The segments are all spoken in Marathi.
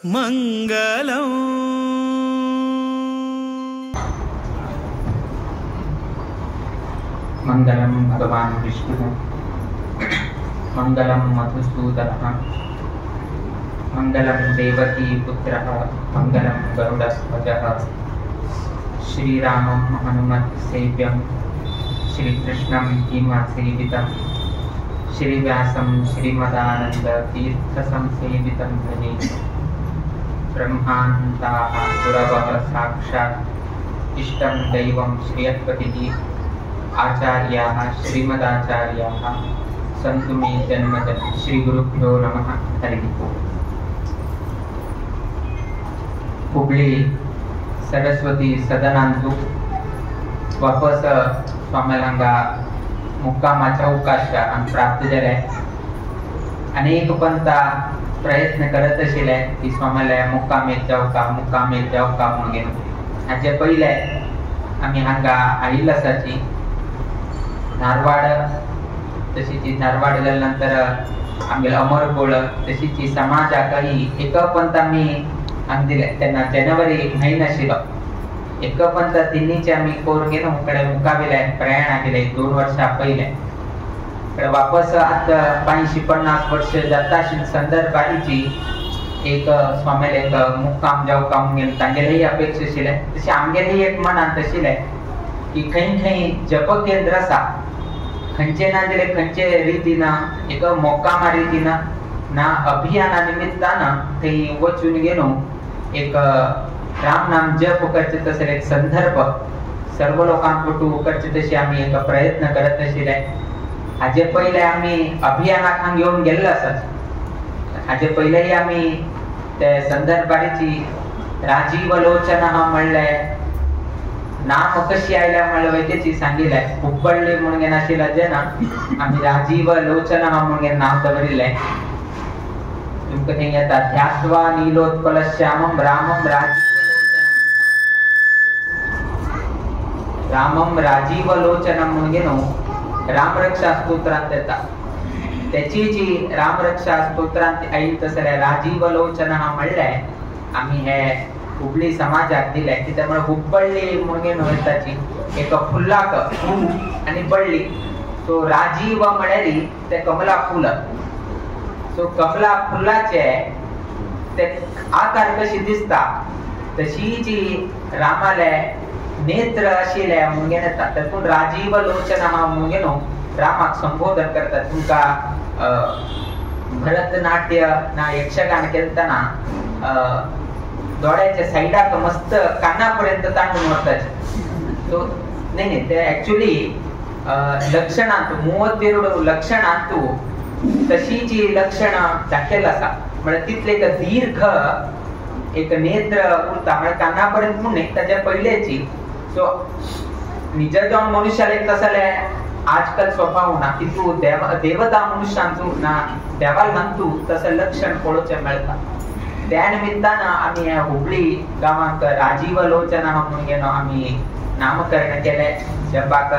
मंगलम मंगलम भगवान विष्णु मंगलम मधुसूदनः मंगलम देवकी पुत्रः मंगलम गरुडध्वजः श्रीरामं हनुमत्सेव्यं श्रीकृष्णं भीमसेवितं श्रीव्यासं श्रीमदानन्दतीर्थसंसेवितं भजे। ब्रह्मान्ताः गुरवः साक्षात् इष्टं दैवं श्रियःपतिः आचार्याः श्रीमदाचार्याः सन्तु मे जन्मजन्म। श्रीगुरुभ्यो नमः। हरिः ओम्। हुबळी सरस्वती सदनांतू वापस स्वामीलांगा मुक्कामाचा अवकाश आमकां प्राप्त जाले। अनेक पंथा प्रयत्न करत आशिल्ले की स्वामीला मुक्काम येत जावका म्हणून हाचे पयले आमी हांगा आयिल्ले आसाची धारवाड, तशीच धारवाड जाल्या नंतर आमगेले अमरकोळ, तशीच समाजाकय एक पंथ आमी हांगा दिले। तेन्ना जानेवारी म्हयनो आशिल्लो। एक पंथ तिन्नीचे आमी करून घेवन कडेन मुकाविले प्रयाण केले 2 वर्सां पयले। वापस आता 50 वर्ष जाता संदर्भाची एक स्वामीले एक मुक्काम जावका म्हणून तांगेलेही अपेक्षा आशिल्ले। तशें आमगेलेही एक मनांत आशिल्लें की खंय जप केंद्र आसा, खंयचे ना जाल्यार खंयचे रितीन एक मोक्कामा रितीन ना अभियाना निमित्तान थंय वचून घेवन एक राम नाम जप करचे तसले एक संदर्भ सर्व लोकांक पटू करचे तशें आमी एक प्रयत्न करत आशिल्ले। हाजे पयले आमी अभियानाक घेवन गेल्ले आसात। हाजे पयलेही आमी ते संदर्भाची राजीव लोचना म्हणले नाम कशी आयल्या म्हणले वैद्यची सांगिल्ले। हुब्बळ्ळी म्हणून आशिल्ले जेन्ना आमी राजीव लोचना म्हणून नांव दवरिल्लें। तुमकां थंय येता ध्यात्वा नीलोत्पलश्यामं रामं राजीव लोचनम म्हणून रामरक्षा स्तोत्रांत येता। त्याची जी रामरक्षा स्तोत्रांत आयिल्ली तसले राजीव लोचना म्हणले आमी हे हुबळी समाजाक दिले। कित्याक म्हळ्यार हुब्बळ्ळी म्हणून वयताची एक फुल्लाक हू आनी बळ्ळी, सो राजीव म्हळ्यार ते कमला फूल। सो कमला फुलाचे ते आकार कशी दिसता तशी जी रामाले नेत्र आशिल्ले म्हणून येता। तातूंत राजीव लोचना म्हणून रामाक संबोधन करतात। तुमकां भरतनाट्य ना यक्षगान केलतना दोळ्याच्या साइडाक मस्त कानापर्यंत ताणून वतात। तो नाही ते ऍक्च्युअली लक्षणांत 32 लक्षणांत तशी जी लक्षण दाखयला आसा। म्हणजे तितले एक दीर्घ एक नेत्र उरता म्हणजे कानापर्यंत म्हणून ताच्या पयलेची। सो निज जावन मनुष्याला एक तसले आजकाल स्वभाव ना तितू देवता मनुष्यांतू ना देवालांतू तसं लक्षण पळोवचें मेळटा। त्या निमित्तान आमी हुबळी गांवांत राजीव लोचना म्हणून आमी नामकरण केले। जपाक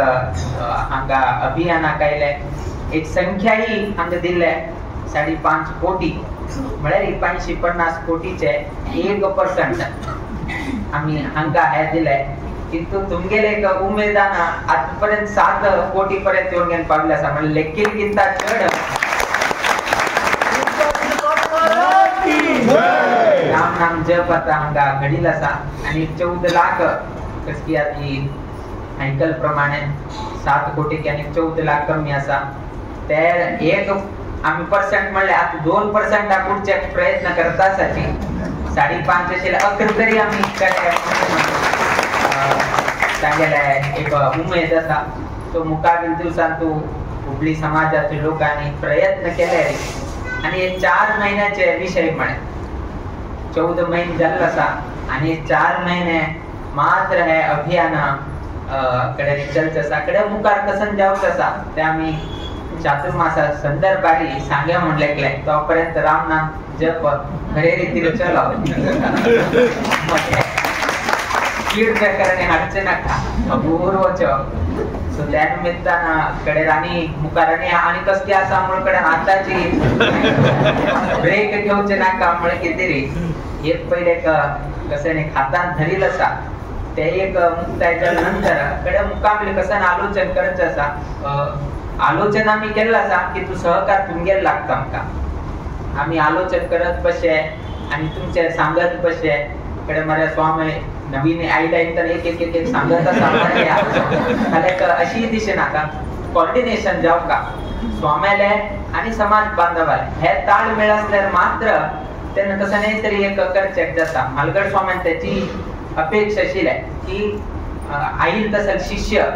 हांगा अभियानाक आयले। एक संख्याही हांगा दिल्ले 5.5 कोटी म्हळ्यार 550 कोटीचे 1% आमी हांगा हे दिले। किंतु तुमगेले एक उमेदान आजपर्यंत 7 कोटी पर्यंत येऊन पावले आसा। म्हणजे लेखील किंता चढ राम नाम जप आता हांगा घडिल्लो आसा। आणि 14 लाख कसकी आती सायकल प्रमाणे 7 कोटी आणि 14 लाख कमी आसा। ते एक आमी पर्सेंट म्हणले आता 2% पुढचे प्रयत्न करता आसाची 5.5 आशिल्ले 11 तरी आमी सांगेले एक उमेद आसा। तो मुखावेल दिवसांत तू हुबळी समाजाच्या लोकांनी प्रयत्न केले आणि 4 महिन्याचे विषय म्हणे 14 महिने जाल्ले आसा आणि 4 महिने मात्र हे अभियान कडे चलचे आसा। कडे मुखार कसं जावचे आसा ते आमी चातुर्मासा संदर्भारी सांग्या म्हणलेले। तोपर्यंत राम नाम जप खरे रीतीने चलो। कीड प्रकारने हाडचे नाका अपूर्वच सो त्या निमित्तानं कडे राणी मुखाराणी आणि कसली असा मुळे कडे आताची ब्रेक घेऊचे नाका मुळे किती रे एक पहिले कसं नाही खातान धरील असा ते एक मुक्तायच्या नंतर कडे मुकामले कसं आलोचन करायचं असा आलोचन आम्ही केलं असा की तू सहकार तुमगेल लागता आमका आम्ही आलोचन करत बसे आणि तुमचे सांगत बसे कडे मला स्वामी नवीन आयडिया तर एक एक एक सांगत असा अशी दिशे नाका कोऑर्डिनेशन जाव का स्वाम्याले आणि समाज बांधवाले हे ताळमेळ असल्यावर मात्र त्यांना कसं नाही तरी एक करचेक जाता मालगड स्वाम्यान त्याची अपेक्षा अशी आहे की आईल तसं शिष्य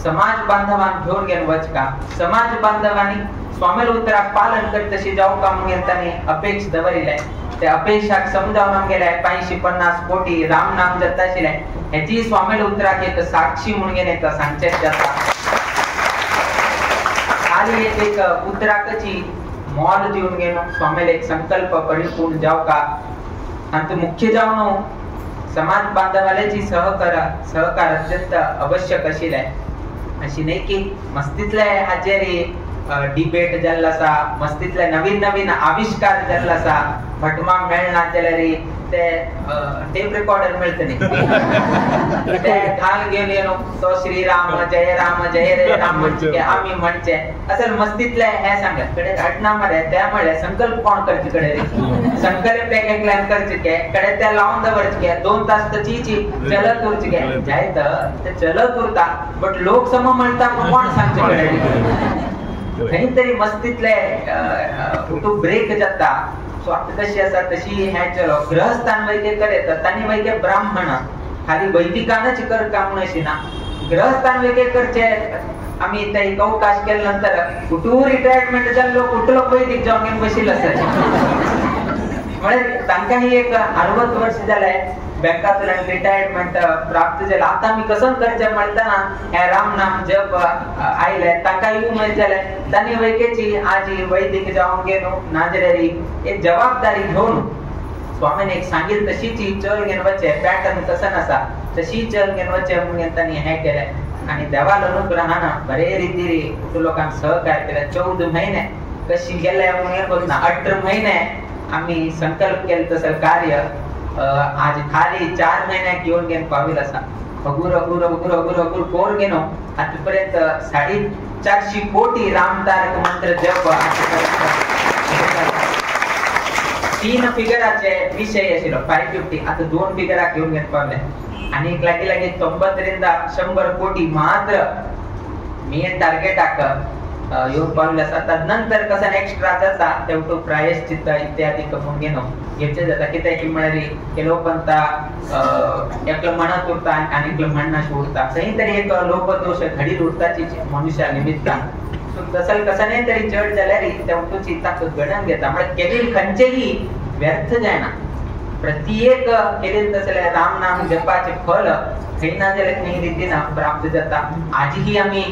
समाज बांधवान घेऊन गेल वच का समाज बांधवानी स्वामील उत्तरा पालन करीत तशी जाऊ का म्हणून त्यांनी अपेक्षा दवरिलाय त्या अपेक्षाक समजावून गेलाय 550 कोटी राम नाम जताशिलाय ह्याची स्वामील उत्तराक एक साक्षी म्हणून गेले तर सांगचेत जाता खाली एक उत्तराकची मॉल देऊन गेलो स्वामीला एक संकल्प परिपूर्ण जाव का आणि तो मुख्य जाऊन समाज बांधवाल्याची सहकार अत्यंत आवश्यक अशी आहे अशी नाही की मस्तीतल्या हाजेरी डिबेट जल्लासा मस्तीतल्या नवीन नवीन आविष्कार जल्लासा भटमा मेळना रे ते टेप रेकॉर्डर मिळते नाही ते ढाल घेऊन येणो तो श्रीराम जय रे राम म्हणजे आम्ही म्हणचे असं मस्तीतल्या हे सांगत कडे घटना मध्ये त्यामुळे संकल्प कोण करते कडे रे संकल्प एक प्लॅन करते के कडे त्या लावून दवरच के 2 तास तची चलत उरच के जायत ते चलत उरता बट लोक सम म्हणता कोण सांगते कडे काहीतरी मस्तीतले तो ब्रेक जाता सो आता तशी असा तशी ह्या चलो ग्रहस्थान वैके करे ततानी वैके ब्राह्मण खाली वैदिकानच कर काम नशी ना ग्रहस्थान वैके करचे आम्ही त्या एक अवकाश केल्यानंतर कुठू रिटायरमेंट झालो कुठलो वैदिक जाऊन बसील असायचे म्हणजे तांकाही एक 60 वर्ष झालंय बँकातून रिटायरमेंट प्राप्त झालं आता मी कसं करचे म्हणताना ह्या राम नाम जप आयले तांकाही उमेद झाले त्यांनी वैकेची आजी वैदिक जाऊन गेलो नाजरेरी एक जबाबदारी घेऊन स्वामीने एक सांगितलं तशीची चल घेणवचे पॅटर्न कसं नसा तशी चल घेणवचे म्हणून त्यांनी हे केलंय आणि देवाला अनुग्रहानं बरे रीतीने लोकांना सहकार्य केलं 14 महिने कशी गेलाय म्हणून बघ ना 18 महिने आम्ही संकल्प केलं तसं कार्य आज खाली 4 महिन्यात घेऊन गेन पावील असा अगुर कोर गेनो आतापर्यंत 450 कोटी रामतारक मंत्र जप 3 फिगराचे विषय असेल 550 आता 2 फिगरा घेऊन घेत पावले आणि लागी 90 रिंद 100 कोटी मात्र मेन टार्गेट येऊन पावले असतात नंतर कसा एक्स्ट्रा जाता तेवढं प्रायश्चित्त इत्यादी कमवून घेणं घेतले जातात की त्या मिळाली के लोकांता एकलं म्हणत उरता आणि एकलं म्हणणं उरता काहीतरी एक लोकदोष घडी उरताची मनुष्या निमित्ता तसं कसं नाही तरी जड झाल्यारी तेवढी ताकद गणन घेता म्हणजे केलेली खंचेही व्यर्थ जाय ना प्रत्येक केलेलं तसल्या राम नाम जपाचे फल काही ना झाले काही रीतीनं प्राप्त जाता आजही आम्ही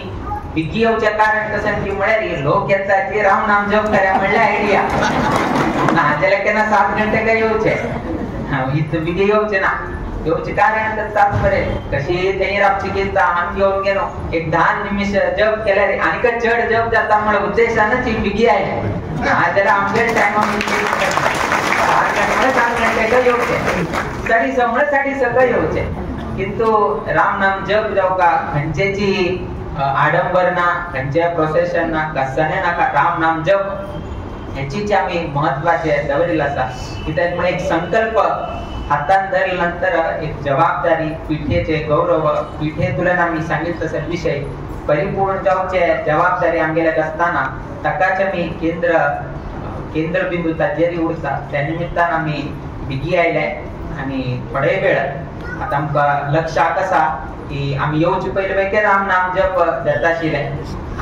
विकियोच्या कारण कसं की मिळाली लोक याचा की राम नाम जप करा म्हणलं आयडिया ना त्याला केना 7 घंटे काय येऊचे इथं विकी येऊचे ना येऊचे कारण तर तात्पर्य कशी त्यांनी रापची घेता आम्ही घेऊन गेलो एक 10 निमिष जप केला रे आणि का चढ जप जाता मला उद्देशानं ची विकी आहे त्याला आमच्या टाइम 7 घंटे काय येऊचे तरी समोरसाठी सगळं येऊचे किंतु राम नाम जप जाऊ का खंचेची आडंबरना त्यांच्या प्रोसेशन ना कसाने ना राम नाम जप ह्याची आम्ही महत्वाचे दवरेल असा की त्यामुळे एक संकल्प हातात धरल्यानंतर एक जबाबदारी पीठेचे गौरव पीठे तुलना मी सांगितलं तसं विषय परिपूर्ण जाऊचे जबाबदारी आमगेल्या असताना तकाच्या मी केंद्रबिंदू ताजेरी उरता त्या निमित्तानं आम्ही बिगी आयलाय आणि थोडे वेळ आता आमका लक्ष कसा की आम्ही येऊची पहिले वैके राम नाम जप दत्ताशिलाय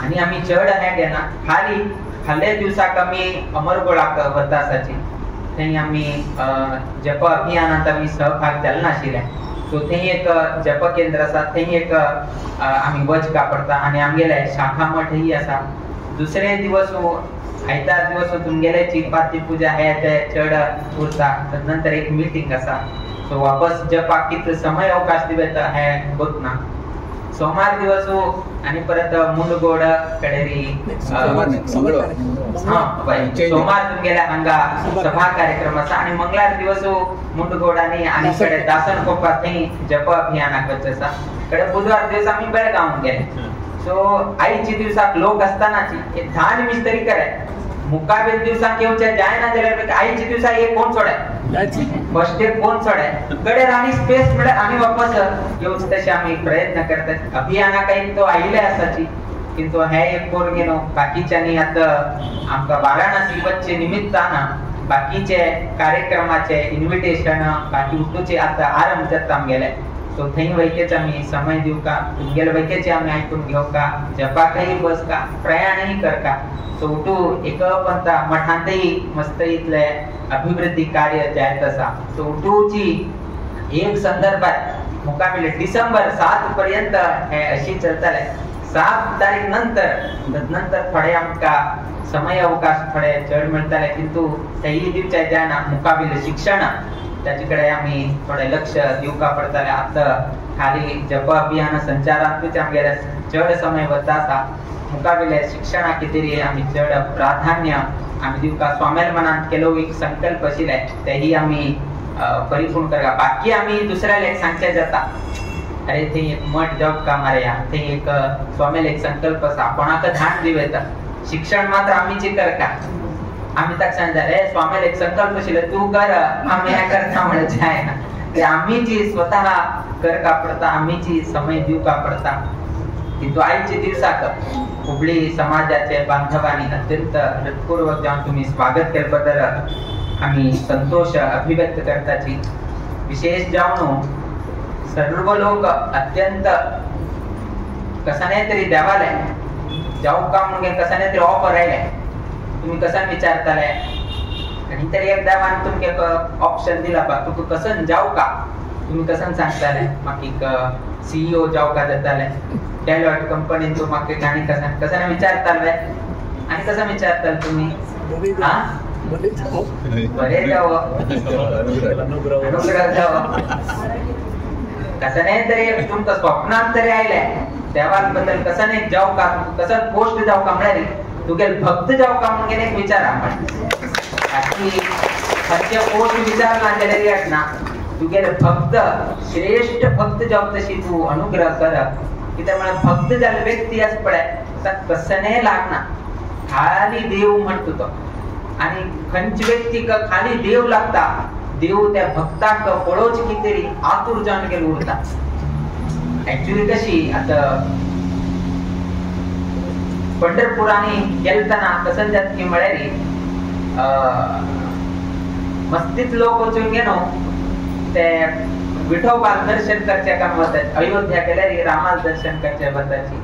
आणि आम्ही चढ आहे ना खाली हल्ले दिवसाक आम्ही अमरगोळाक वतासाची थंय आम्ही जप अभियानात आम्ही सहभाग जाल्ला आशिल्ले सो थंय एक जप केंद्र आसा थंय एक आम्ही वच कापडता आणि आमगेले शाखा मठ ही आसा दुसरे दिवस आयतार दिवस तुमगेले चिपाती पूजा आहे ते चढ उरता नंतर एक मीटिंग आसा सो वापस जपा कित समय अवकाश दिवेत है होत ना सोमवार दिवस आणि परत मुंडगोड कडेरी सोमवार तुमगेल्या हांगा सभा कार्यक्रम आसा आणि मंगळार दिवस मुंडगोडानी आणि कडे दासन कोपा थंय जप अभियानाक वचसा कडे बुधवार दिवस आम्ही बेळगांव गेले सो आईची दिवसाक लोक असतानाची एक धान मिस्त्री करे मुकाबील दिवसाक येवचे जाय ना जाल्यार आईची दिवसा एक कोण सोडे फर्स्ट डे कोण सोडे कडे राणी स्पेस मिळे आम्ही वापस येऊच तसे आम्ही प्रयत्न करतात अभियाना काही तो आईले असाची किंतु हे एक पोरगेनो बाकीच्यांनी आता आमका वाराणसी वच्चे निमित्तानं बाकीचे कार्यक्रमाचे इन्व्हिटेशन बाकी उठूचे आता आरंभ जाता गेले तो थंय वैकेच आम्ही समय देऊ का तुमगेले वैकेचे आम्ही ऐकून घेऊ का जपाकही बस का प्रयाणही कर का तो उठू एक पंता मठांतही मस्त इथले अभिवृद्धी कार्य जायत असा तो उठूची एक संदर्भात मुकाबले डिसेंबर 7 पर्यंत हे अशी चलतले 7 तारीख नंतर थोडे आमका समय अवकाश थोडे चढ मिळतले किंतु तेही दिवच्या जाना मुकाबले शिक्षण त्याच्याकडे आम्ही थोडे लक्ष दिवका पडतले आता खाली जप अभियान संचारांतूच आमगेले चढ समय वतासा मुकाबले शिक्षणा कितेरी आम्ही चढ प्राधान्य आम्ही दिवका स्वामेल मनात केलो एक संकल्प आशिल्ले तेही आम्ही परिपूर्ण करगा बाकी आम्ही दुसऱ्याला एक सांगचे जाता अरे ते एक मठ जाऊ का मारया ते एक स्वामेल एक संकल्प आसा कोणाक ध्यान दिवेता शिक्षण मात्र आम्ही जे कर का आम्ही तक सांगता रे स्वामेल एक संकल्प आशिल्ले तू कर आम्ही हे करता म्हणजे जाय ना ते आम्ही जी स्वतः कर का पडता आम्ही जी समय देऊ का पडता किंतु आईचे दिवसाक हुबळी समाजाचे बांधवांनी अत्यंत हृदयपूर्वक जाऊन तुम्ही स्वागत केल्याबद्दल आम्ही संतोष अभिव्यक्त करताची विशेष जाऊन सर्व लोक अत्यंत कसाने तरी देवाले जाऊ का म्हणून कसाने तरी ऑफर राहिले तुम्ही कसा विचारताले आणि तरी एक देवाने तुमके ऑप्शन दिला बा तू कसं जाऊ का तुम्ही कसं सांगताले मग एक सीईओ जाऊ का देताले डेलॉट कंपनी तो मागे गाणी कसं विचारताले आणि कसं विचारताल तुम्ही हा बरे जाव अनुग्रह जाव कसं नाही तरी तुमचं स्वप्नात तरी आले देवाबद्दल कसं नाही जाऊ का कसं पोस्ट जाऊ का म्हणाली तू गेल भक्त जाऊ का म्हणून एक विचार आपण सत्य पोस्ट विचारला गेले ना तू गेले भक्त श्रेष्ठ भक्त जाऊ तशी तू अनुग्रह कर की त्यामुळे भक्त झाले व्यक्ती आज पडे कसं नाही लागणार खाली देव म्हणतो तो आणि खंच व्यक्ती खाली देव लागता देव त्या भक्ताक पळोच कितीतरी आतुर जाऊन गेले उरता ऍक्च्युअली कशी आता पंढरपुराने गेलताना कसं जात की म्हणाली मस्तीत लोक वचून गेलो ते विठोबा दर्शन करचे काम होतात अयोध्या गेल्यारी रामाल दर्शन करचे बद्दलची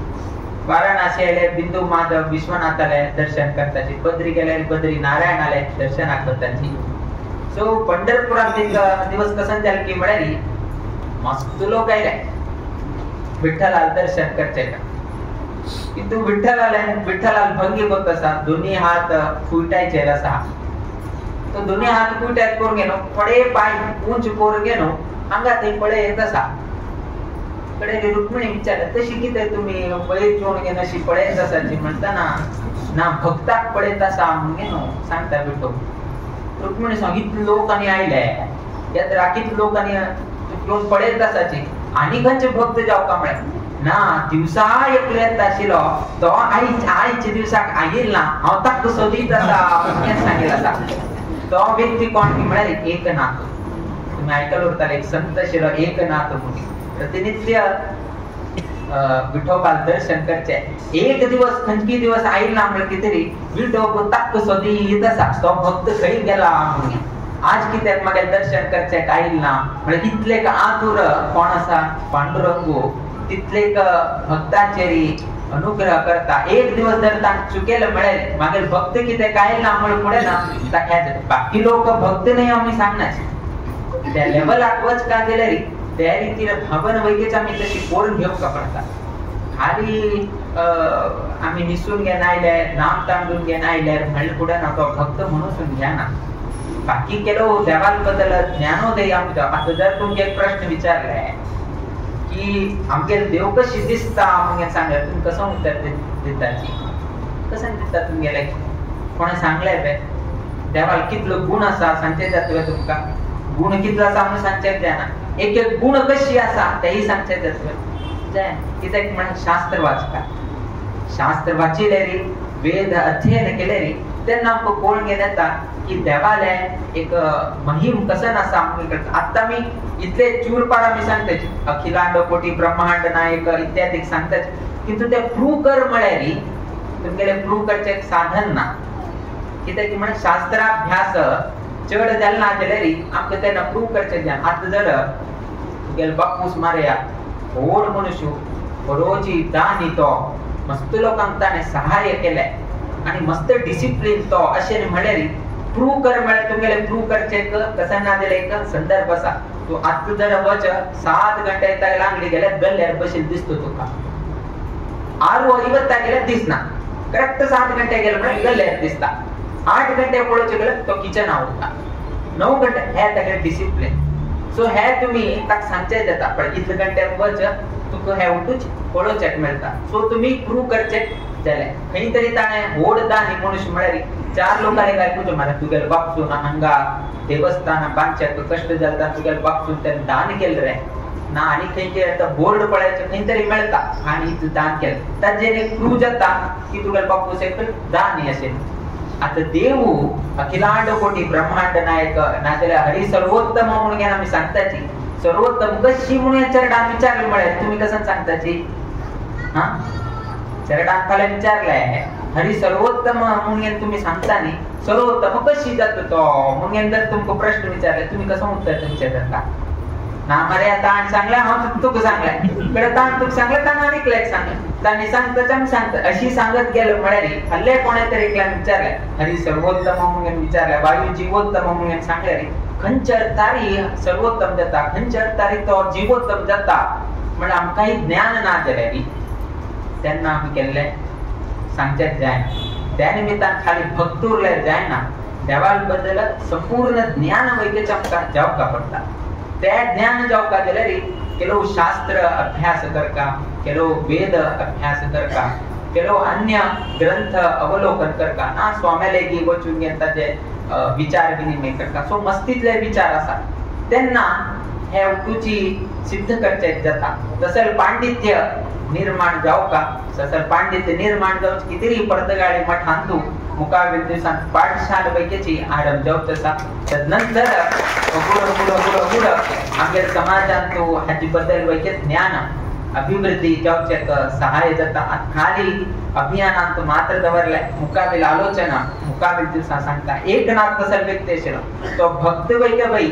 वाराणसी आले बिंदू माधव विश्वनाथ आले दर्शन करताची बद्री गेल्यारी बद्री नारायण आले दर्शनाक करताची सो पंढरपुरात एक दिवस कसं झालं की म्हणाली मस्त लोक आले विठ्ठलाल दर्शन करचे का किंतु विठ्ठलाल भंगी बघ कसा दोन्ही हात फुटायचे असा तो दोन्ही हात फुटायत कोर गेलो पडे पाय उंच कोर गेलो अंगात पडे तसा कडे रुक्मिणी विचारलं तशी किती तुम्ही पळे चोण घेणं अशी पडे तसाची म्हणताना ना भक्ताक पडे तसा म्हणून सांगता विठो रुक्मिणी सांगितलं लोकांनी आयले यात राखीत लोकांनी पडे तसाची आणि खंच भक्त जाऊ का म्हणे ना दिवसा एकल्यात आशिलो तो आईचे दिवसाक आईल ना हांव ताका सोदी तसा सांगेल असा तो व्यक्ती कोण की म्हणाले एकनाथ तुम्ही ऐकलं होता एक संत आशिलो एकनाथ म्हणून प्रतिनित्य विठोबाल दर्शन करचे एक दिवस खंचकी दिवस आईल ना म्हणजे कितरी विठोब ताक सोदी तसा तो भक्त खरी गेला म्हणून आज कित्याक मागे दर्शन करचे आईल ना म्हणजे इतले का आतुर कोण असा पांडुरंगो तिथले भक्ताचेरी अनुग्रह करता एक दिवस जर ताक चुकेल मिळेल मागे भक्त किती काय ना मुळे पुढे ना ताक्यात बाकी लोक भक्त नाही आम्ही सांगणार त्या लेवल आठवच का दिले रे त्या रीतीने भावन वैकेच आम्ही तशी कोरून घेऊ का पडता खाली आम्ही निसून घ्या नाहीले नाम तांडून घ्या नाहीले म्हणलं पुढे ना तो भक्त म्हणून घ्या ना बाकी केलो देवाल बद्दल ज्ञानोदय आमचा. आता जर तुमका एक प्रश्न विचारलाय की आमगे देव कशी दिसता मग सांगा, तुम्ही कसं उत्तर देताची, कसं दिसता तुमगेला कोणा सांगलाय बे देवाल कितलं गुण असा सांगते जातोय तुमका, गुण कितला असा म्हणून सांगते द्या ना, एक एक गुण कशी असा तेही सांगते जातोय. कित्याक म्हण शास्त्र वाचका, शास्त्र वाचिले रे, वेद अध्ययन केले रे, त्यांना आमक कोण घेता की देवाला एक महिम कसं नसा. आता मी इथले चूरपाडा मी सांगते अखिलांड कोटी ब्रह्मांड नायक इत्यादी सांगतात, किंतु ते प्रूव्ह कर म्हळ्यारी तुमगेले प्रूव्ह करचे एक साधन ना. कित्याक म्हण शास्त्राभ्यास चढ जाल ना जाल्यारी आमकां त्यांना प्रूव्ह करचे द्या. आता जर तुगेल बापूस मारया व्हड मनुष्य रोजी दानी तो मस्त लोकांक ताणे सहाय्य केले आणि मस्त डिसिप्लिन तो अशें म्हळ्यारी प्रूव्ह कर म्हळ्यार तुमगेले प्रूव्ह करचे कसं ना जाल्यार एक संदर्भ असा. तू आता जर वच 7 गंटे लागली गेल्यार गल्ल्यार बशील दिसतो तुका, 6:50 गेल्यार दिसना, करेक्ट 7 गंटे गेले म्हळ्यार गल्ल्यार दिसता, 8 गंटे पळोवचे गेल्यार तो किचन आवडटा, 9 गंटे हे तागे डिसिप्लिन. सो हे तुम्ही ताक सांगचे जाता पण इतले गंटे वच तुका हे उठूच पळोवचेक मेळटा. सो तुम्ही प्रूव्ह करचे जाल्यार खंय तरी ताणे व्हड दानी मनुष्य म्हळ्यार 4 लोकांनी काय पूजो मारा तुगेल बापून हांगा देवस्थान बांदच्याक कष्ट जाता, तुगेल बापून त्याने दान केलं रे ना, आणि खंय बोर्ड पळायचं खंय तरी मेळटा आणि दान केलं ताजेर एक प्रूव्ह जाता की तुगेल बापूस एक दानी असेल. आता देव अखिलांड कोटी ब्रह्मांड नायक नाजाल्यार हरी सर्वोत्तम म्हणून घेऊन आम्ही सांगताची, सर्वोत्तम कशी म्हणून चरडान विचारले म्हळ्यार तुम्ही कसं सांगताची. हा चरडान खाली विचारलंय हरी सर्वोत्तम म्हणून तुम्ही सांगता नी, सर्वोत्तम कशी जातो तो म्हणून जर तुमको प्रश्न विचारले तुम्ही कसं उत्तर तुमच्या जाता ना. मरे ताण सांगला हांव तुका सांगलाय कडे ताण तुका सांगला ताण आनीक लायक सांगला ताणी सांगता आमी सांगता अशी सांगत गेलो म्हळ्यार हल्ले कोणे तरी एकल्यान विचारले हरी सर्वोत्तम म्हणून विचारले, वायू जीवोत्तम म्हणून सांगले रे खंयचर तारी सर्वोत्तम जाता, खंयचर तारी तो जीवोत्तम जाता म्हणजे आमकांही ज्ञान ना जाल्यार त्यांना आम्ही केले सांगच्यात जाय. त्या निमित्तान खाली भक्त उरले जायना, देवाल बद्दल संपूर्ण ज्ञान वैद्यच आमकां जावका पडटा. त्या ज्ञान जावका जाल्यार केलो शास्त्र अभ्यास करका, केलो वेद अभ्यास करका, केलो अन्य ग्रंथ अवलोकन करका ना, स्वाम्यालेगी वचून ताजे विचार विनिमय करका. सो मस्तीतले विचार आसा तेन्ना हे उठूची सिद्ध करचे जाता. तसर पांडित्य निर्माण जावका, तसर पांडित्य निर्माण जावच कितरी पर्तगाळी मठांतू मुकाबील दिवसांत पाठशाला पैकीची आरंभ जावच आसा. तदनंतर गुड आमच्या समाजांतू हाची बद्दल वैके ज्ञान अभिवृद्धी जावचेक सहाय्य जाता. खाली अभियानांत मात्र दवरले मुकाबील आलोचना मुकाबील दिवसा सांगता एक नाथ तसर व्यक्ती आशिल्लो तो भक्त वैके बाई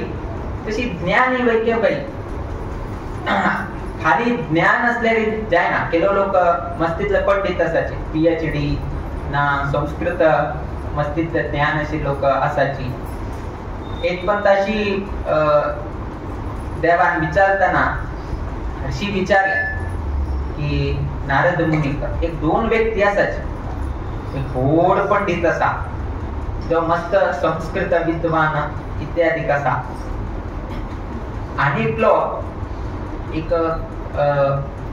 तशी ज्ञानी वैके बाई. खाली ज्ञान असल्यारी जायना, केलो लोक मस्तीतले पंडित असाचे PhD ना संस्कृत मस्तीतले ज्ञान अशी लोक असाची. एक पण तशी देवान विचारताना अशी विचारले की नारद मुनीक एक 2 व्यक्ती असाचे, एक व्हड पंडित असा जो मस्त संस्कृत विद्वान इत्यादी कसा, आणि एकलो एक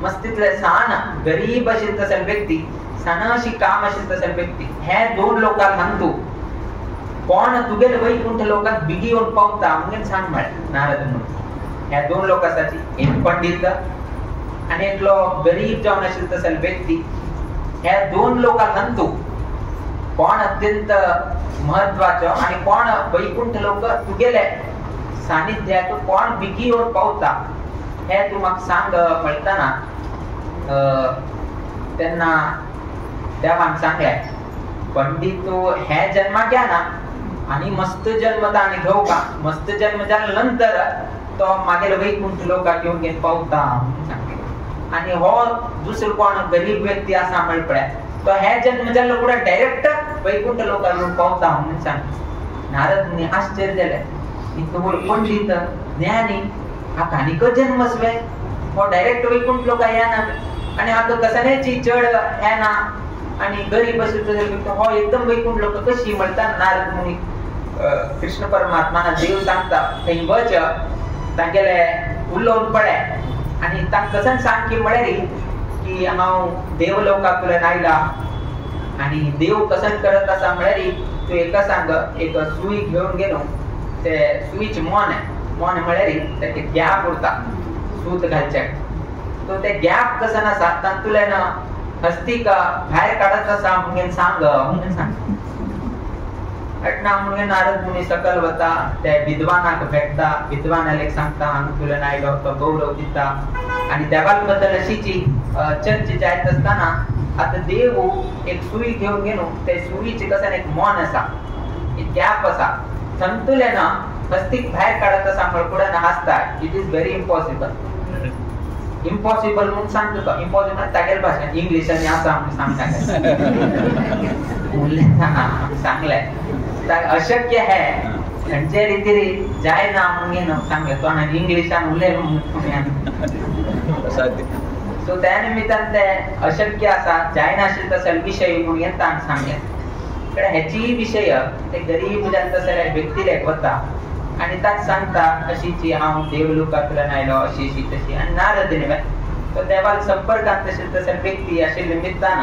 मस्तीतले सान गरीब अशी तसं व्यक्ती, सणाशी काम अशी तसं व्यक्ती. हे 2 लोकांक सांगतो कोण तुगेल वैकुंठ लोकांक बिगी येऊन पावता म्हणून सांग म्हळ्यार नारद मुनी. ह्या 2 लोकांसाठी एक पंडित आणि एकलो गरीब जावन अशी तसं व्यक्ती. ह्या 2 लोकांक सांगतो कोण अत्यंत महत्वाचो आणि कोण वैकुंठ लोक तुगेले सानिध्याक कोण बिगी येऊन पावता हे तू म्हाका सांग म्हणटाना तेन्ना देवान सांगले पंडित तू हे जन्माक या ना आणि मस्त जन्म ताणी घेवका, मस्त जन्म जाल्या नंतर तो मागेल वैकुंठ लोकांक येऊन घेवन पावता आणि हो दुसरो कोण गरीब व्यक्ती असा म्हण पळय तो हे जन्म जाल्लो पुढे डायरेक्ट वैकुंठ लोकांक येऊन पावता म्हणून सांग. नारद मुनी आश्चर्य जाले इतको पंडित ज्ञानी हा कानिक जन्मस वे हो डायरेक्ट वैकुंठ लोक येना आणि हाका कसल्याची चढ येना आणि गरीब असेल हो एकदम वैकुंठ लोक कशी म्हणता. नारद मुनी कृष्ण परमात्मा देव सांगता थंय वच तांगेले उलोवन पळे आणि तांकां कसं सांग की म्हळ्यार की हांव देव लोकांतल्यान आयला आणि देव कसं करत आसा म्हळ्यार तूं एका सांग एक सुई घेवन गेलो ते सुईचे मोन म्हळ्यार ताका गॅप उरता सूत घालच्याक तो ते गॅप कसं आसा तातूंतल्यान हस्तीक भायर काडत आसा म्हणून सांग म्हणून सांग अटना म्हणून नारद मुनी सकल वता ते विद्वानाक भेटता विद्वानाक सांगता हांव तुला आयलो तो गौरव दिता आणि देवाल बद्दल अशीची चर्चा जायत असताना आता देव एक सुई घेऊन गेलो ते सुईचे कसं एक मोन आसा एक गॅप आसा संतुलन हस्तीक भायर काडत आसा म्हणून हासता इट इज व्हेरी इम्पॉसिबल म्हणून सांगतो तो इम्पॉसिबल तागेल भाषेत इंग्लिशांनी आसा म्हणून सांगता सांगलाय अशक्य है म्हणजे रीती जाय ना म्हणून सांगले तो आणि इंग्लिशान उलयलो सो त्या निमित्तान ते अशक्य आसा जायनाशिल्लो तसले विषय म्हणून येता सांगले इकडे ह्याची विषय ते गरीब जात तसले व्यक्तीले वता आणि ताक सांगता अशीची हांव देवलोकांतल्यान आयलो अशी अशी तशी आणि नारद न्ही तो देवाल संपर्कांत तसले व्यक्ती आशिल्ले निमित्तान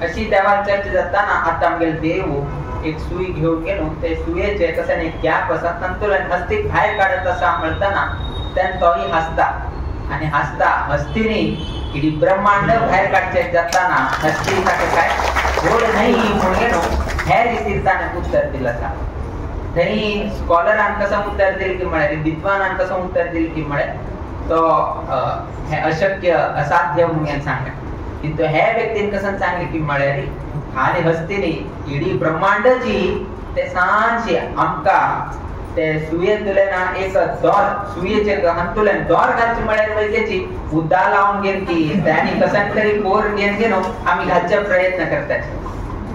अशी देवाल चर्चा जाताना आता आमगेले देव एक सुई घेऊन गेलो ते सुयेचे कसं एक गॅप आसा तातूंतल्यान हस्तीक भायर काडत आसा म्हणटाना त्यान तोही हासता आणि हासता हस्तीनी इडी ब्रह्मांड भायर काडचे जाताना हस्ती ताका काय गोड नाही म्हणून गेलो हे रितीन ताणें उत्तर दिलें आसा थंय स्कॉलरान कसं उत्तर दिलें की म्हळ्यार विद्वानान कसं उत्तर दिलें की म्हळ्यार तो हे अशक्य असाध्य म्हणून सांगलें किंतु हे व्यक्तीन कसं सांगले की म्हळ्यार खाली हस्तीनी इडी ब्रह्मांडची ते सांची आमकां ते सुयेंतल्यान एक दोर सुयेचे हंतुल्यान दोर घालचे म्हळ्यार वयल्याची उद्दा लावून घेन की त्यांनी कसं तरी कोर घेन गेलो आम्ही घालचे प्रयत्न करतात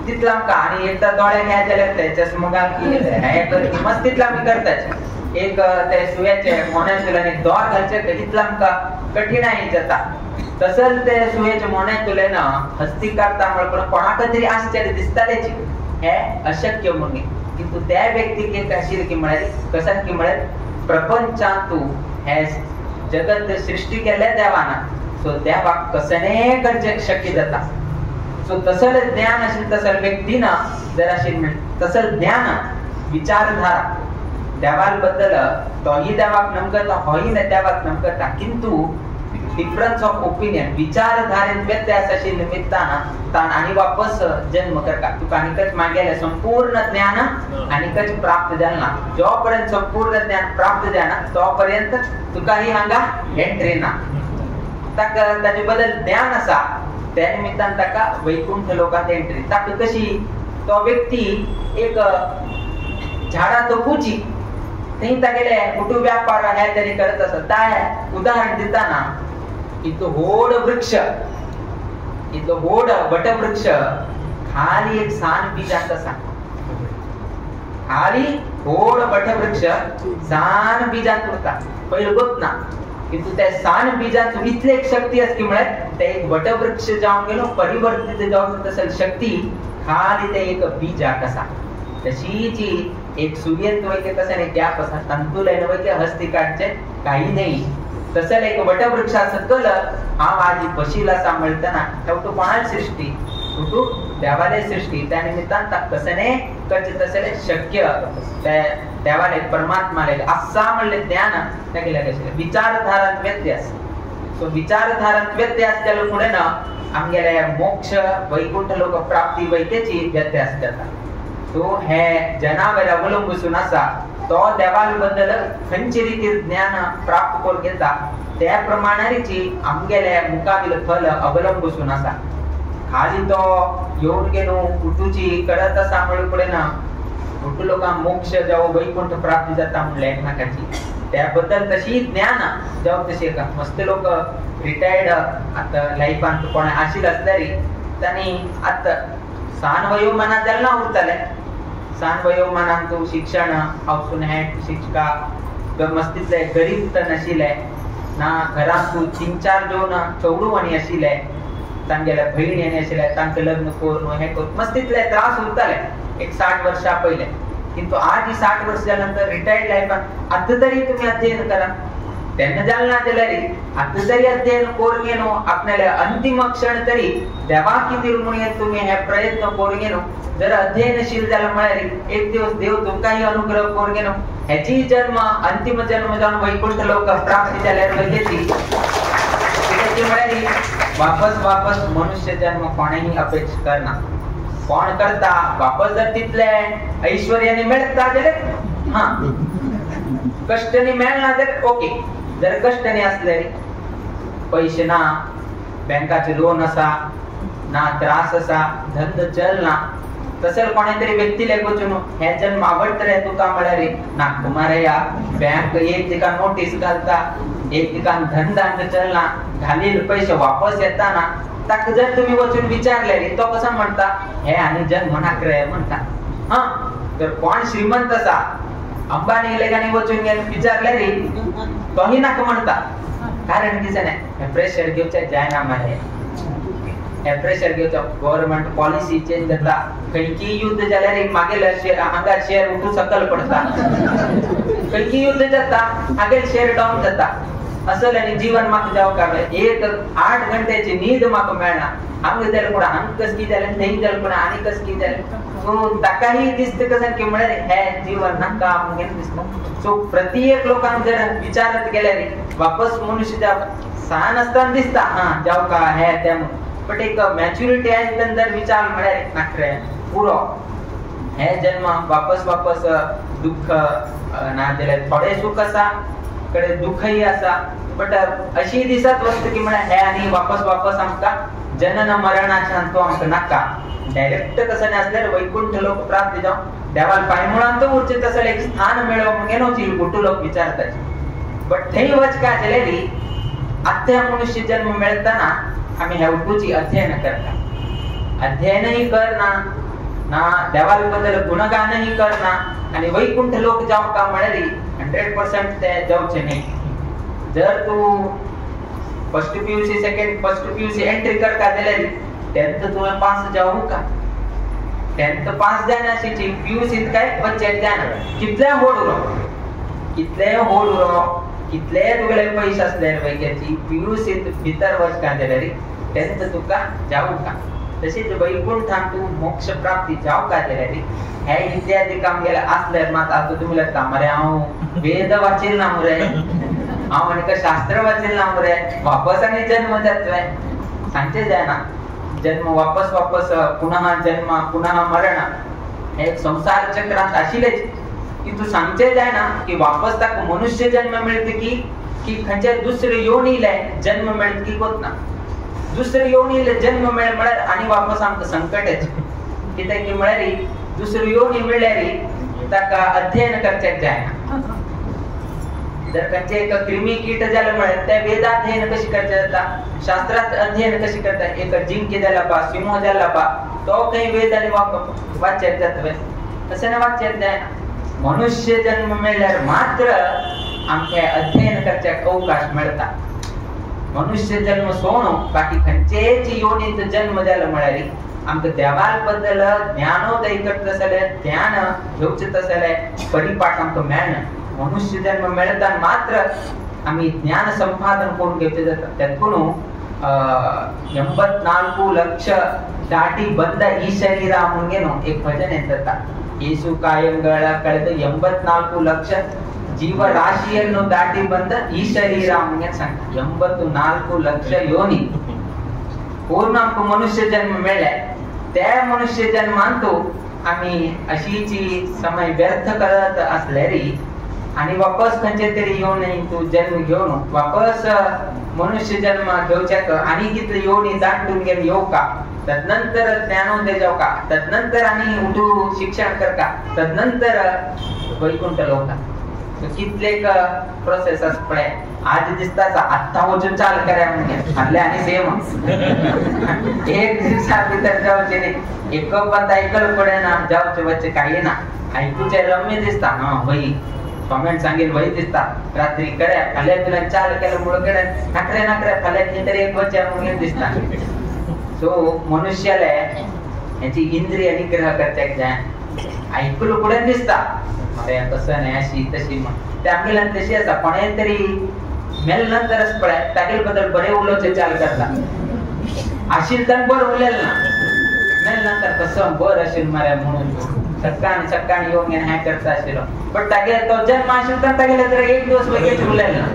तितला आमकां आणि एकदा दोळे घ्या जाल्यार ते चष्मा की हे करता मस्त तितला आमी करतात एक ते सुयेचे मोन्यांतल्यान एक दोर घालचे तितला आमकां कठीणाई जाता तसंच ते सुयेचे मोन्यांतल्यान हस्ती काडटा म्हणून कोणाक तरी आश्चर्य दिसतालेची हे अशक्य म्हणून किंतु त्या व्यक्तीक एक आशिल्ले की म्हळ्यार कसं की म्हळ्यार प्रपंचांत हे जगत सृष्टी केल्या देवाना सो देवाक कसने करचे शक्य जाता सो तसले ज्ञान आशिल्ले तसले व्यक्तीना जर आशिल्ले तसले ज्ञान विचारधारा देवाल बद्दल तोही देवाक नमकता होही देवाक नमकता किंतु डिफरन्स ऑफ ओपिनियन विचारधारेत व्यत्यास आशिल्ले निमित्तान तान आणि वापस जन्म करता तुका आनीकच मागेले संपूर्ण ज्ञान आनीकच प्राप्त जालना जो पर्यंत संपूर्ण ज्ञान प्राप्त जायना तो पर्यंत तुका ही हांगा एंट्री ना ताका ताजे बद्दल ज्ञान आसा त्या निमित्तान ताका वैकुंठ लोकांत एंट्री ताका कशी तो व्यक्ती एक झाडा तोपूची थंय तागेले कुटू व्यापार हे तरी करत आसा त्या उदाहरण दिताना इतलो व्हड वृक्ष इतलो व्हड वटवृक्ष खाली एक सान बीजांत आसा खाली व्हड वटवृक्ष सान बीजांत उरता पयलो गोत ना किंतु त्या सान बीजांत इतली एक शक्ती आसा की म्हळ्यार ते एक वटवृक्ष जावन गेलो परिवर्तित जावन तसली शक्ती खाली ते एक बीजाक आसा तशी जी एक सूर्यंत वैके कसं एक गॅप आसा तातूंतल्यान वैके हस्ती काडचे काही नाही तसं एक वटवृक्षा सकल हांव आज बशील आसा म्हणटना तो कोणाच सृष्टी तू देवालय सृष्टी त्या निमित्तान कसने करचे तसले शक्य देवालय परमात्माले आसा म्हणले ज्ञान तागेले कशे विचारधारांत व्यत्यास सो विचारधारांत व्यत्यास केलो फुडें ना आमगेले मोक्ष वैकुंठ लोक प्राप्ती वैकेची व्यत्यास जाता तो हे जनावर अवलंबून आसा तो देवाल बद्दल खंयचे रीती ज्ञान प्राप्त करून घेता त्या प्रमाणाची आमगेले मुखाविल फल अवलंबून आसा खाली तो येवन गेलो उठूची करत आसा म्हणून फुडें ना उठ लोकांक मोक्ष जावं वैकुंठ प्राप्ती जाता म्हणले एकमेकाची त्या बद्दल तशी ज्ञान जावं तशी मस्त लोक रिटायर्ड आता लायफांत कोण आशिल्ले आसल्यारी तांणी आतां सान वयोमानांत जाल्यार ना उरताले सान वयोमानांत तूं शिक्षण हावसून हेड शिक्षका मस्तीतले गरीब तर नाशिल्ले ना घरांत तूं 3-4 जोन चौडूवणी आशिल्ले तांगेले भयणी आशिल्ले तांकां लग्न करून हे करून मस्तीतले त्रास उरताले एक 60 वर्सां पयले किंतु आज 60 वर्षानंतर रिटायर्ड लाईफात आता तरी तुम्ही अध्ययन करा. त्यांना जालना दिला रे आता तरी अध्ययन करून घेणो आपल्याला अंतिम क्षण तरी देवा किती म्हणून तुम्ही हे प्रयत्न करून घेणो. जर अध्ययनशील झाला म्हणाले एक दिवस देव तुमकाही अनुग्रह करून घेणो. ह्याची जन्म अंतिम जन्म जाऊन वैकुंठ लोक प्राप्ती झाल्यावर घेतली म्हणाली वापस मनुष्य जन्म कोणाही अपेक्षा करणार कोण करता वापस जर तिथले ऐश्वर्याने मिळता हा कष्टाने मिळणार तर ओके. जर कष्टाने असले पैसे ना बँकाचे लोन असा ना त्रास असा धंद चलना तसं कोणीतरी व्यक्तीला गोचून ह्या जन्म आवडतरे तुका म्हणाले ना तुम्हाला या बँक एक ठिकाण नोटीस घालता एक ठिकाण धंदा चलना घालील पैसे वापस येताना ताक जर तुम्ही वचून विचारले तो कसा म्हणता हे आणि जन्म नाकरे म्हणता. हा तर कोण श्रीमंत असा अंबानी लेगाने वचून विचारले रे तोही नाक म्हणता. कारण किती नाही प्रेशर घेऊच्या जायनामा आहे प्रेशर घेऊच्या गव्हर्नमेंट पॉलिसी चेंज जाता खैकी युद्ध झाल्या रे मागेल अंगात शेअर उठू सकल पडता खैकी युद्ध जाता आगे शेअर डाऊन जाता असं आणि जीवन माग जाव का एक 8 घंट्याची नींद माग मिळणार अंग त्याला पुढे अंग कस की त्याला नाही त्याला पुढे आणि कस की त्याला सो ताकाही दिसते कसं की म्हणे हे जीवन नका म्हणून दिसतं. सो प्रत्येक लोकांना जर विचारत गेल्या रे वापस मनुष्य सहान असताना दिसता हा जाव का हे त्यामुळे पण एक मॅच्युरिटी आहे तर विचार म्हणे नाकरे पुरो हे जन्म वापस दुःख ना दिले थोडे सुख असा कडे दुःखही असा बट अशी दिसत वस्तू की म्हणे हे आणि वापस आमका जनन मरणाच्या अंतो आमका नाका डायरेक्ट कसं नाही असल्यावर वैकुंठ लोक प्राप्त जाऊन देवाला पायमुळांत उरचे तसं एक स्थान मिळव म्हणून कुठू लोक विचारतात बट थेही वच काय झालेली आत्या मनुष्य जन्म मिळताना आम्ही ह्या उठूची अध्ययन करता अध्ययनही करना ना देवाबद्दल गुणगानही करना आणि वैकुंठ लोक जाऊ का म्हणाली 100% ते जाऊचे नाही. जर तू first PUC second first PUC entry कर का दिलेली 10th तुम्ही पास जाऊ का 10th पास जाण्याची पीयूसी काय बच्चे जाना कितले होड कितले तुगले पैसे असले वैक्याची पीयूसी भीतर वर्ष का दिलेली 10th तुका जाऊ का तसेच वैकुंठात तू मोक्ष प्राप्ती जाऊ का दिलेली हे इत्यादी काम गेला असल्यावर मात आता तुम्ही लगता मरे वेद वाचेल ना मुरे आणि का शास्त्र वाचेल ना मुरे वापस आणि जन्म जातोय सांगते जाय ना जन्म वापस पुन्हा जन्म पुन्हा मरण एक संसार चक्रांत अशीलेच की तू सांगते जाय ना की वापस तक मनुष्य जन्म मिळते की खंचे दुसरे योनीला जन्म मिळते की होत ना दुसरे योनीला जन्म मिळणार आणि वापस आमचं संकट आहे किती की मिळाली दुसरी योनी मिळाली तका अध्ययन करण्यात जाय ना जर कंचे एक क्रिमी कीट झालं मिळत त्या वेदाध्ययन कशी करतात शास्त्रात अध्ययन कशी करतात एक जिंके झाला पा सिंह झाला पा तो काही वेद आणि वाच्यात जात तसं नाही वाच्यात जाय ना मनुष्य जन्म मिळाल्यावर मात्र आमच्या अध्ययन करण्याचा अवकाश मिळतात. मनुष्य जन्म सोनो बाकी खंचेची योनीत जन्म झाला मिळाली आमचं देवाबद्दल ज्ञानोदय करत असले ध्यान घेऊच असले परिपाठ आमचं ज्ञान मनुष्य जन्म मिळताना मात्र आम्ही ज्ञान संपादन करून घेतले जातात. त्यातून 84 ಲಕ್ಷ ದಾಟಿ ಬಂದ ಈ ಶರೀರ ಮುಂಗೇನು एक भजन येतात ಯೇಸು ಕಾಯಂಗಳ ಕಳೆದ 84 ಲಕ್ಷ ಜೀವರಾಶಿಯನ್ನು ದಾಟಿ ಬಂದ ಈ ಶರೀರ ಮುಂಗೆ सांगतात 84 ಲಕ್ಷ योनी पूर्ण मनुष्य जन्म मिळाला त्या मनुष्य जन्मांतो आम्ही अशीची समय व्यर्थ करत असल्यारी आणि वापस खंचे तरी येऊन तू जन्म घेऊन वापस मनुष्य जन्म घेऊच्याक आणि किती योनी दाटून गेली येऊ का तदनंतर ज्ञानोदय जाऊ का तदनंतर आणि उठू शिक्षण कर का तदनंतर वैकुंठ लोका कितले प्रोसेस असपडे आज दिसता आता वचून चाल करा म्हणजे हल्ले आणि सेम एक दिवसा भीतर जाऊचे नाही एक बंद ऐकल पडे ना जाऊचे वच्चे काही ना ऐकूचे रम्य दिसता हा वही कमेंट सांगेल वही दिसता रात्री कडे फल्या तुला चाल केलं मुळे कडे नकरे फल्या तरी एक वच्चे मुळे दिसता. सो मनुष्याला याची इंद्रिय निग्रह करता जाय ऐकलं पुढे दिसता अरे कसं नाही अशी तशी मग ते आमगेला तशी असा कोणे तरी मेल नंतरच पळाय तागेल बद्दल बरे उलोचे चाल करता आशील तर बर उलेल ना मेल नंतर कसं बर असेल मारे म्हणून सकाळी येऊन ह्या करता असेल पण तागे तो जन्म असेल तर तागेला तर एक दिवस लगेच उलेल ना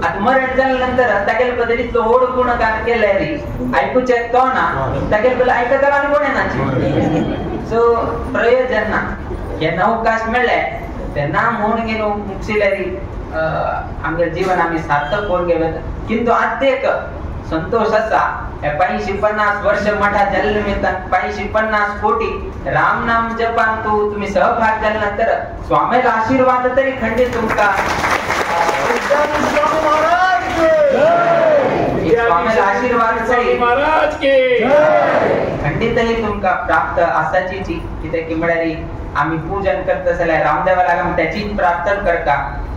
आता मरण झाल्यानंतर तागेल बद्दल तो ओढ पूर्ण काम केलंय रे ऐकूच तो ना तागेल बद्दल ऐकत आणि कोण आहे सो प्रयोजन ना हे नवकाश मिळले त्यांना म्हणून गेलो मुक्सिलरी आमचे जीवन आम्ही सार्थक करून घेऊयात किंतु आत्येक संतोष असा 550 वर्ष मठा जन्मनिमित्तान 550 कोटी राम नाम जपान तुम्ही सहभाग झाल्यानंतर स्वामीला आशीर्वाद तरी खंडित तुमका स्वामीला आशीर्वाद महाराज के खंडितही तुमका प्राप्त असाची किती किमडारी आम्ही पूजन करत असल्या रामदेवाला लागून त्याची प्रार्थना करता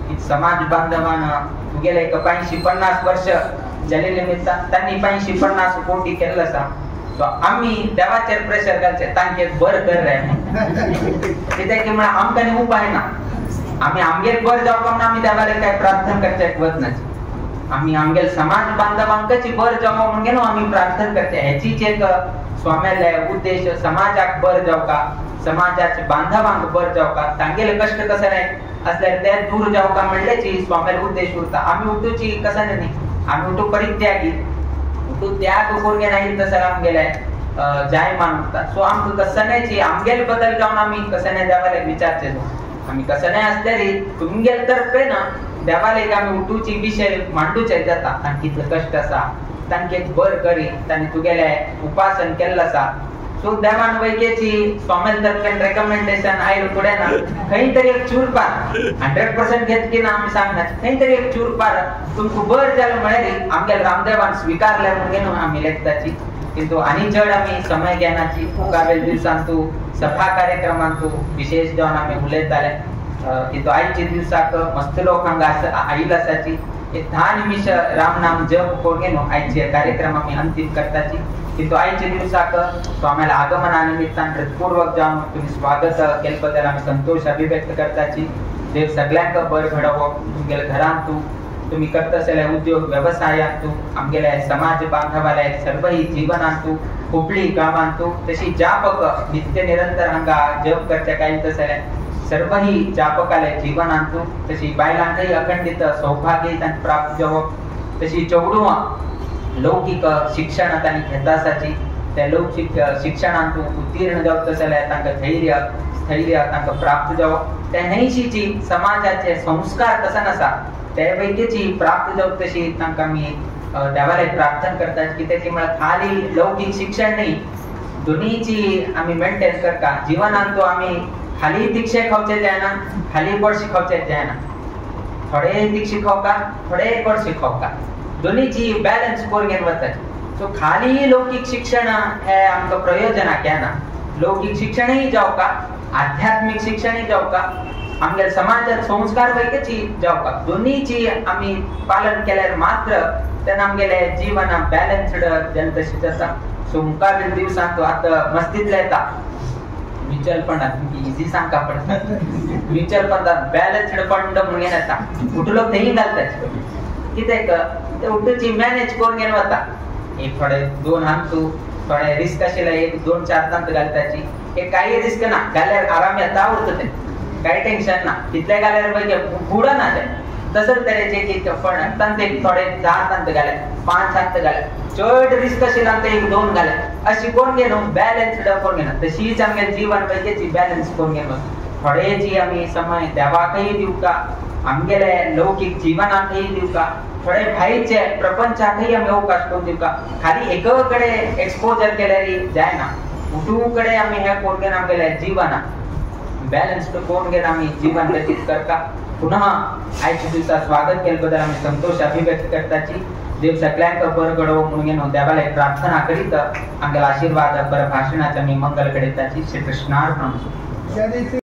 की समाज बांधवानं गेले 550 वर्ष जलेनिमित्त त्यांनी 550 कोटी केलं असा तो आम्ही देवाचे प्रेशर घालचे तांके बर कर रे किती किंवा आमकाने उपाय ना आम्ही आमगेल बर जाऊ का आम्ही देवाला काय प्रार्थना करते वत नाही आम्ही आमगेल समाज बांधवांकाची बर जाऊ म्हणून गेलो आम्ही प्रार्थना करते ह्याचीच एक स्वामीला उद्देश समाजाक बर जाऊ का समाजाचे बांधवांक बर जाऊ का तांगेल कष्ट कसं नाही असल्यास त्या दूर जाऊ का म्हणल्याची स्वामीला उद्देश होता आम्ही उठूची कसं नाही आम्ही उठू परित्यागी उठू त्याग करून नाही तसं आम गेलाय जाय मानतात सो आमक कसं नाही आमगेल बदल जाऊन आम्ही कसं नाही देवाला विचारते आम्ही कसं नाही असल्यारी तुमगेल तर्फे ना देवाला आम्ही उठूची विषय मांडूचे जाता आणि तिथलं कष्ट असा तांके बर करी त्यांनी तू गेल्या उपासन केलं असा सो देवान वैकेची स्वामी तर्फे रेकमेंडेशन आहे पुढे ना काहीतरी एक चूर पार 100% घेत की ना आम्ही सांगणार काहीतरी एक चूर पार तुमको बर झालं म्हणे आमच्या रामदेवान स्वीकारल्या म्हणून आम्ही लेखताची किंतु आणि चढ आम्ही समय घेण्याची कावेल दिवसांतू सभा कार्यक्रमांतू विशेष जाऊन आम्ही उलयत आले किंतु आईच्या दिवसाक मस्त लोकांना आईल असाची 10 निमिष राम नाम जप करून आईचे कार्यक्रम आम्ही अंतिम करताची किंतु आईच्या दिवसाक स्वामीला आगमनानिमित्तान हृदयपूर्वक जाऊन तुम्ही स्वागत केलं बद्दल आम्ही संतोष अभिव्यक्त करताची देव सगळ्यांक बर घडवो तुमच्या घरांतू तुम्ही करत असलेल्या उद्योग व्यवसायांतू आमगेल्या समाज बांधवाला सर्वही जीवनांतू कुठली गावांतू तशी जापक नित्य निरंतर हांगा जप करच्या काही तसल्या सर्वही जापकाले जीवनांतू तशी बायलांकही अखंडित सौभाग्य त्यांना प्राप्त जावं तशी चौडू लौकिक शिक्षण त्यांनी घेतासाची त्या लौकिक शिक्षणांतू उत्तीर्ण जावं तसल्या तांका स्थैर्य तांका प्राप्त जावं त्या नैशीची समाजाचे संस्कार कसा नसा त्यापैकीची प्राप्त जावं तशी तांका मी देवाला प्रार्थना करतात की त्याची मला खाली लौकिक शिक्षण नाही दोन्हीची आम्ही मेंटेन करता जीवनांतू आम्ही खाली दीक्षे खावचे जायना खाली पड शिकवचे जायना थोडे दीक्षे शिकवका थोडे पड शिकवका दोन्हीची बॅलन्स करून घेऊन वतात सो खाली लौकिक शिक्षण हे आमचं प्रयोजना घ्याना लौकिक शिक्षणही जाऊ का आध्यात्मिक शिक्षणही जाऊ का आमच्या समाजात संस्कार वैकेची जाऊ का दोन्हीची आम्ही पालन केल्यावर मात्र त्यांना आमगेल्या जीवन बॅलन्स्ड जनतशी जाता सो मुकाबील दिवसांत आता मस्तीतला येता म्युच्युअल फंडात इझी सांगा पडतात म्युच्युअल फंडात बॅलन्स्ड फंड म्हणून येण्याचा कुठलो तेही घालतात किती ते उठूची मॅनेज करून घेऊन होता एक थोडे 2 हांतू थोडे रिस्क असेला 1-2-4 तांत घालताची एक काही रिस्क ना घाल्यावर आराम येता आवडतं ते काही टेन्शन ना तिथल्या घाल्यावर पाहिजे पुढं ना ते तसंच तऱ्हेचे की पण तांते थोडे 10 तांत घाले 5 तांत घाले चढ रिस्क असेला तर 1-2 घाले अशी कोण घेणं बॅलन्स्ड करून घेणं तशीच आमच्या जीवन पाहिजे बॅलन्स करून घेणं थोडेची आम्ही समय देवाकही देऊ का आमगेले लौकिक जीवनातही देऊ का थोडे भाईचे प्रपंचातही आम्ही अवकाश करून देऊ का खाली एकाकडे एक्सपोजर केल्यारी जाय ना उठूकडे आम्ही हे कोण घेणं आमगेल्या जीवना बॅलन्स्ड कोण घेणं आम्ही जीवन व्यतीत करता पुन्हा आजच्या दिवसात स्वागत केल्याबद्दल आम्ही संतोष अभिव्यक्त करताची देव सगळ्यांक बर घडवो म्हणून देवाला प्रार्थना करीत आमच्या आशीर्वाद बर भाषणाचा मी मंगल करीताची श्री कृष्णार्पण